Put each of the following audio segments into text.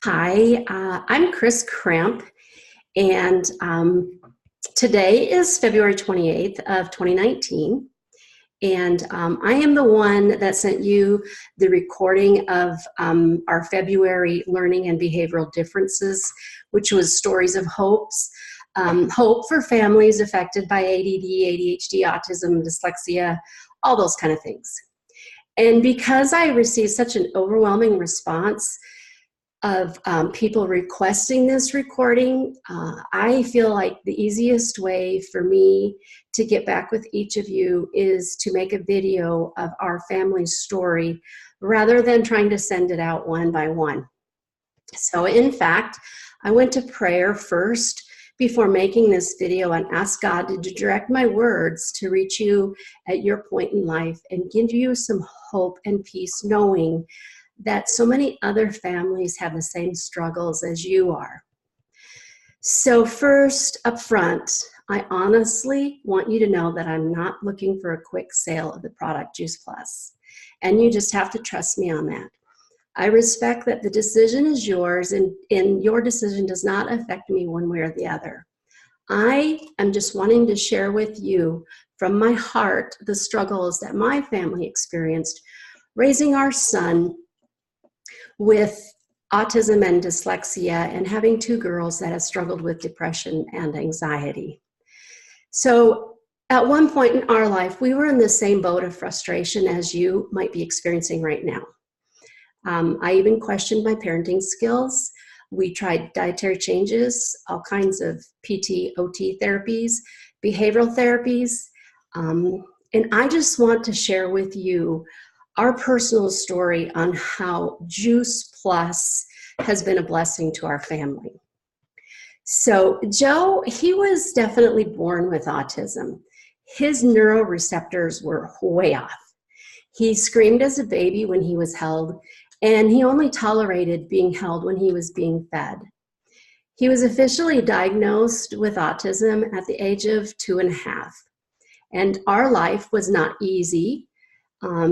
Hi, I'm Chris Cramp, and today is February 28th of 2019, and I am the one that sent you the recording of our February Learning and Behavioral Differences, which was stories of hope for families affected by ADD, ADHD, autism, dyslexia, all those kind of things. And because I received such an overwhelming response of people requesting this recording, I feel like the easiest way for me to get back with each of you is to make a video of our family's story rather than trying to send it out one by one. So in fact, I went to prayer first before making this video and asked God to direct my words to reach you at your point in life and give you some hope and peace, knowing that so many other families have the same struggles as you are. So first, up front, I honestly want you to know that I'm not looking for a quick sale of the product Juice Plus, and you just have to trust me on that. I respect that the decision is yours, and your decision does not affect me one way or the other. I am just wanting to share with you from my heart the struggles that my family experienced raising our son with autism and dyslexia, and having two girls that have struggled with depression and anxiety. So at one point in our life, we were in the same boat of frustration as you might be experiencing right now. I even questioned my parenting skills. We tried dietary changes, all kinds of PT, OT therapies, behavioral therapies, and I just want to share with you our personal story on how Juice Plus has been a blessing to our family. So Joe, he was definitely born with autism. His neuroreceptors were way off. He screamed as a baby when he was held, and he only tolerated being held when he was being fed. He was officially diagnosed with autism at the age of 2.5, and our life was not easy.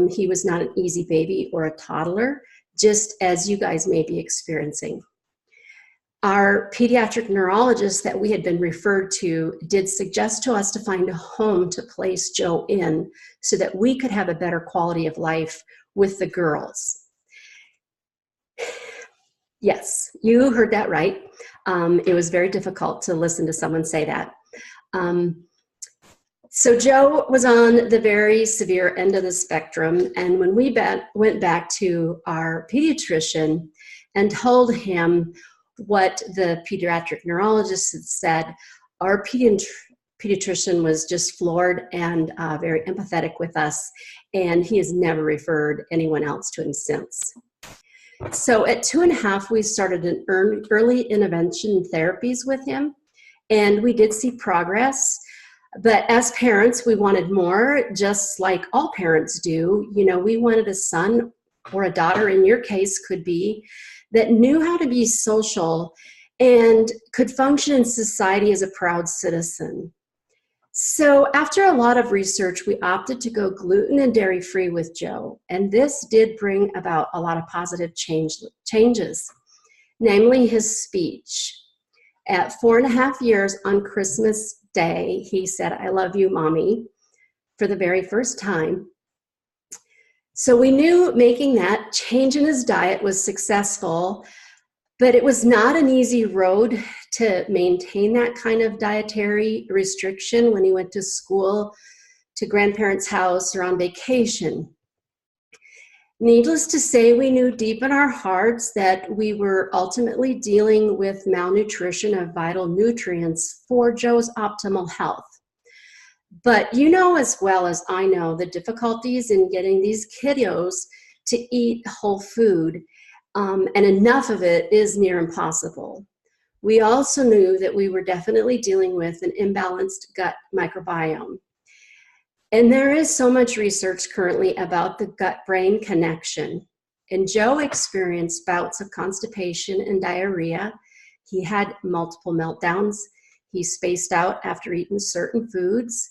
He was not an easy baby or a toddler, just as you guys may be experiencing. Our pediatric neurologist that we had been referred to did suggest to us to find a home to place Joe in so that we could have a better quality of life with the girls. Yes, you heard that right. It was very difficult to listen to someone say that. So Joe was on the very severe end of the spectrum, and when we went back to our pediatrician and told him what the pediatric neurologist had said, our pediatrician was just floored and very empathetic with us, and he has never referred anyone else to him since. So at 2.5, we started an early intervention therapies with him, and we did see progress. But as parents, we wanted more, just like all parents do. You know, we wanted a son or a daughter, in your case could be, that knew how to be social and could function in society as a proud citizen. So after a lot of research, we opted to go gluten and dairy free with Joe. And this did bring about a lot of positive changes, namely his speech. At 4.5 years on Christmas Day, he said, "I love you, Mommy," for the very first time. So we knew making that change in his diet was successful, but it was not an easy road to maintain that kind of dietary restriction when he went to school, to grandparents' house, or on vacation. Needless to say, we knew deep in our hearts that we were ultimately dealing with malnutrition of vital nutrients for Joe's optimal health. But you know as well as I know the difficulties in getting these kiddos to eat whole food, and enough of it is near impossible. We also knew that we were definitely dealing with an imbalanced gut microbiome. And there is so much research currently about the gut-brain connection. And Joe experienced bouts of constipation and diarrhea. He had multiple meltdowns. He spaced out after eating certain foods.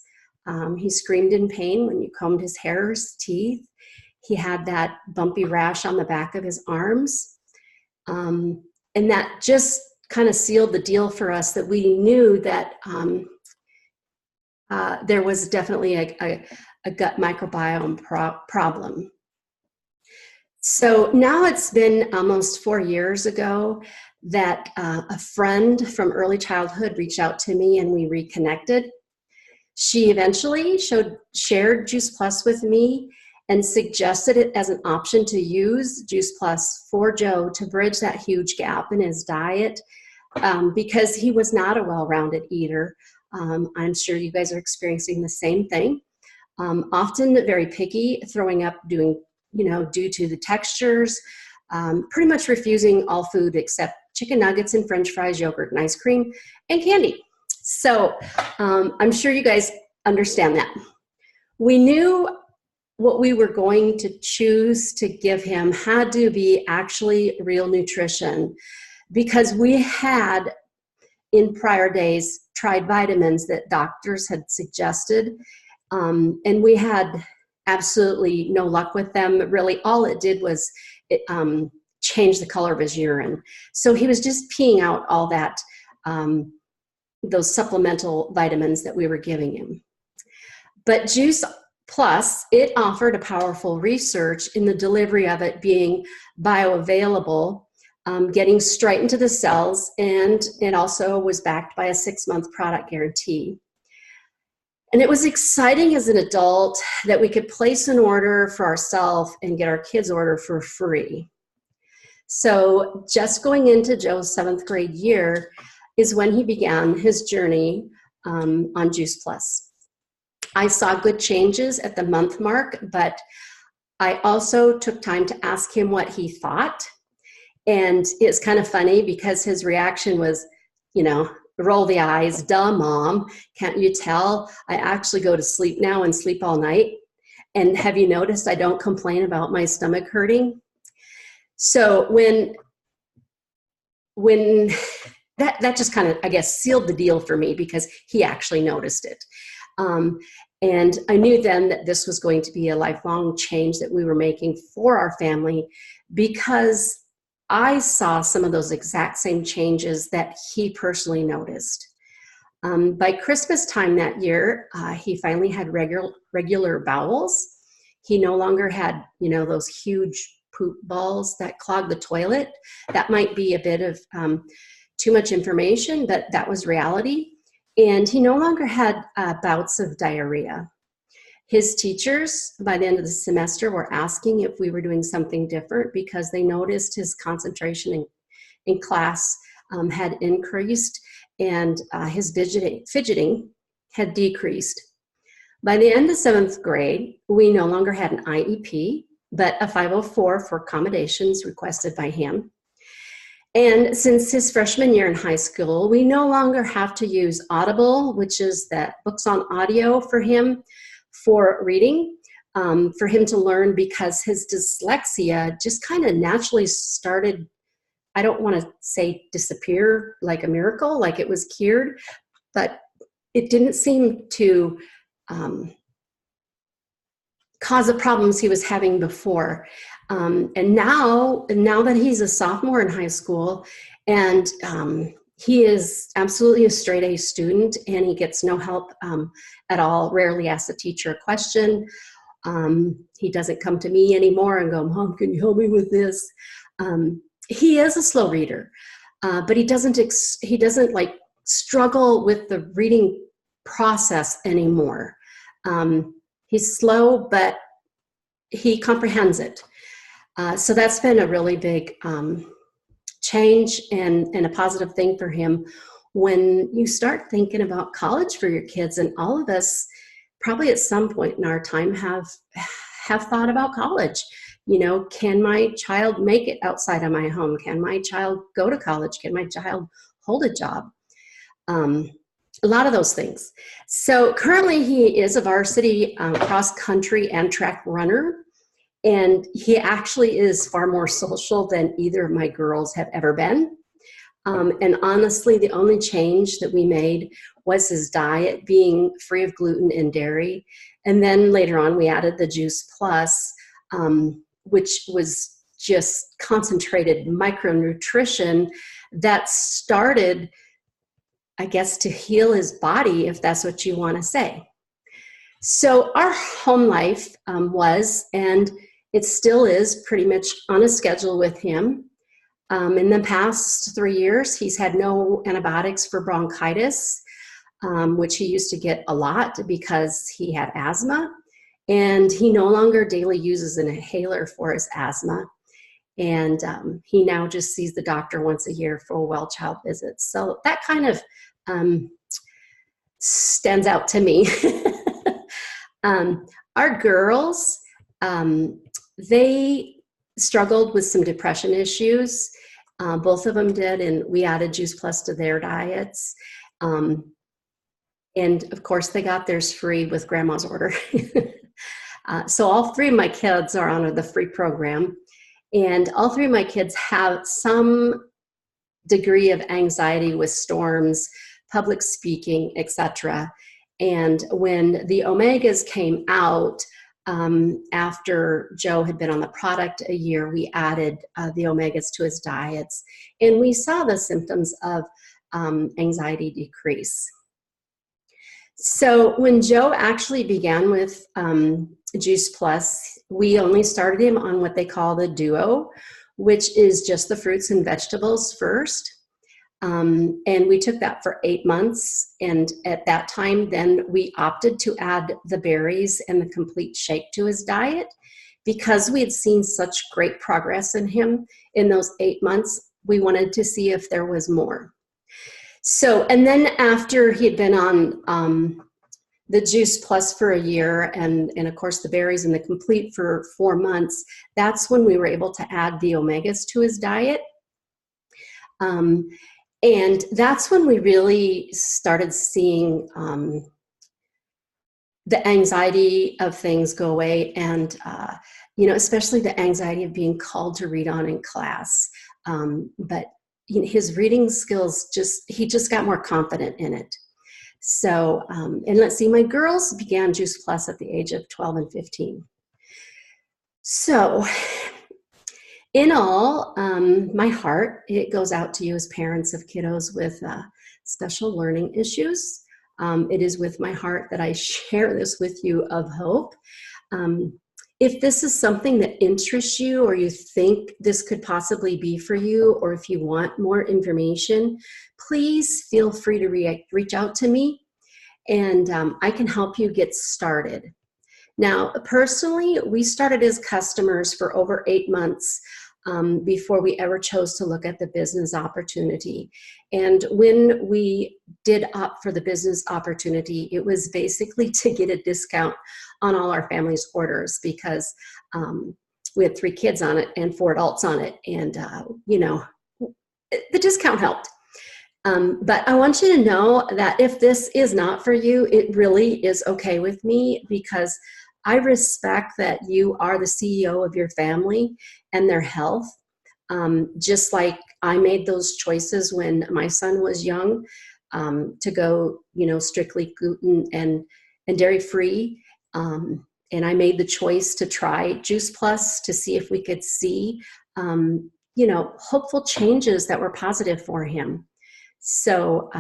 He screamed in pain when you combed his hair or his teeth. He had that bumpy rash on the back of his arms. And that just kind of sealed the deal for us, that we knew that there was definitely a gut microbiome problem. So now it's been almost 4 years ago that a friend from early childhood reached out to me and we reconnected. She eventually shared Juice Plus with me and suggested it as an option to use Juice Plus for Joe to bridge that huge gap in his diet, because he was not a well-rounded eater. I'm sure you guys are experiencing the same thing. Often very picky, throwing up, due to the textures, pretty much refusing all food except chicken nuggets and French fries, yogurt and ice cream, and candy. So I'm sure you guys understand that. We knew what we were going to choose to give him had to be actually real nutrition, because we had in prior days tried vitamins that doctors had suggested, and we had absolutely no luck with them. Really, all it did was change the color of his urine. So he was just peeing out all that, those supplemental vitamins that we were giving him. But Juice Plus, it offered a powerful research in the delivery of it being bioavailable, getting straight into the cells, and it also was backed by a 6-month product guarantee. And it was exciting as an adult that we could place an order for ourselves and get our kids' order for free. So just going into Joe's 7th grade year is when he began his journey on Juice Plus. I saw good changes at the month mark, but I also took time to ask him what he thought. And it's kind of funny because his reaction was, roll the eyes, duh, Mom, can't you tell? I actually go to sleep now and sleep all night. And have you noticed I don't complain about my stomach hurting? So when that just kind of, I guess, sealed the deal for me, because he actually noticed it. And I knew then that this was going to be a lifelong change that we were making for our family, because I saw some of those exact same changes that he personally noticed. By Christmas time that year, he finally had regular bowels. He no longer had, those huge poop balls that clog the toilet. That might be a bit of too much information, but that was reality. And he no longer had bouts of diarrhea. His teachers, by the end of the semester, were asking if we were doing something different, because they noticed his concentration in class had increased, and his fidgeting had decreased. By the end of 7th grade, we no longer had an IEP, but a 504 for accommodations requested by him. And since his freshman year in high school, we no longer have to use Audible, which is that books on audio for him for reading, for him to learn, because his dyslexia just kind of naturally started, I don't want to say disappear like a miracle, like it was cured, but it didn't seem to cause the problems he was having before. And now that he's a sophomore in high school, and he is absolutely a straight A student, and he gets no help at all, rarely asks the teacher a question. He doesn't come to me anymore and go, Mom, can you help me with this? He is a slow reader, but he doesn't like struggle with the reading process anymore. He's slow, but he comprehends it. So that's been a really big change and a positive thing for him when you start thinking about college for your kids. And all of us probably at some point in our time have thought about college. Can my child make it outside of my home? Can my child go to college? Can my child hold a job? A lot of those things. So currently he is a varsity cross-country and track runner. And he actually is far more social than either of my girls have ever been. And honestly, the only change that we made was his diet being free of gluten and dairy. And then later on, we added the Juice Plus, which was just concentrated micronutrition that started, I guess, to heal his body, if that's what you want to say. So our home life was, and it still is, pretty much on a schedule with him. In the past 3 years, he's had no antibiotics for bronchitis, which he used to get a lot because he had asthma. And he no longer daily uses an inhaler for his asthma. And he now just sees the doctor once a year for well child visits. So that kind of stands out to me. Our girls, they struggled with some depression issues. Both of them did, and we added Juice Plus to their diets. And of course, they got theirs free with grandma's order. So all 3 of my kids are on the free program. And all 3 of my kids have some degree of anxiety with storms, public speaking, etc. And when the omegas came out, after Joe had been on the product a year, we added the omegas to his diets, and we saw the symptoms of anxiety decrease. So when Joe actually began with Juice Plus, we only started him on what they call the duo, which is just the fruits and vegetables first. And we took that for 8 months. And at that time, then we opted to add the berries and the complete shake to his diet. Because we had seen such great progress in him in those 8 months, we wanted to see if there was more. So, and then after he had been on the Juice Plus for a year, and of course the berries and the complete for 4 months, that's when we were able to add the omegas to his diet. And that's when we really started seeing the anxiety of things go away, and especially the anxiety of being called to read on in class. But his reading skills, he just got more confident in it. So, and let's see, my girls began Juice Plus at the age of 12 and 15. So, in all, my heart, it goes out to you as parents of kiddos with special learning issues. It is with my heart that I share this with you of hope. If this is something that interests you, or you think this could possibly be for you, or if you want more information, please feel free to reach out to me, and I can help you get started. Now, personally, we started as customers for over 8 months before we ever chose to look at the business opportunity. And when we did opt for the business opportunity, it was basically to get a discount on all our family's orders, because we had 3 kids on it and 4 adults on it. And, the discount helped. But I want you to know that if this is not for you, it really is okay with me, because I respect that you are the CEO of your family and their health. Just like I made those choices when my son was young, to go, strictly gluten and dairy free. And I made the choice to try Juice Plus to see if we could see, hopeful changes that were positive for him. So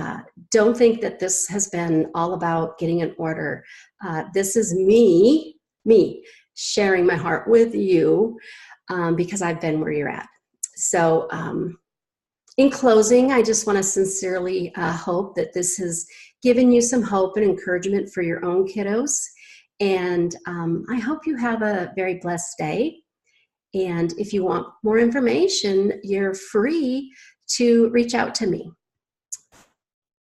don't think that this has been all about getting an order. This is me sharing my heart with you, because I've been where you're at. So in closing, I just want to sincerely hope that this has given you some hope and encouragement for your own kiddos. And I hope you have a very blessed day. And if you want more information, you're free to reach out to me.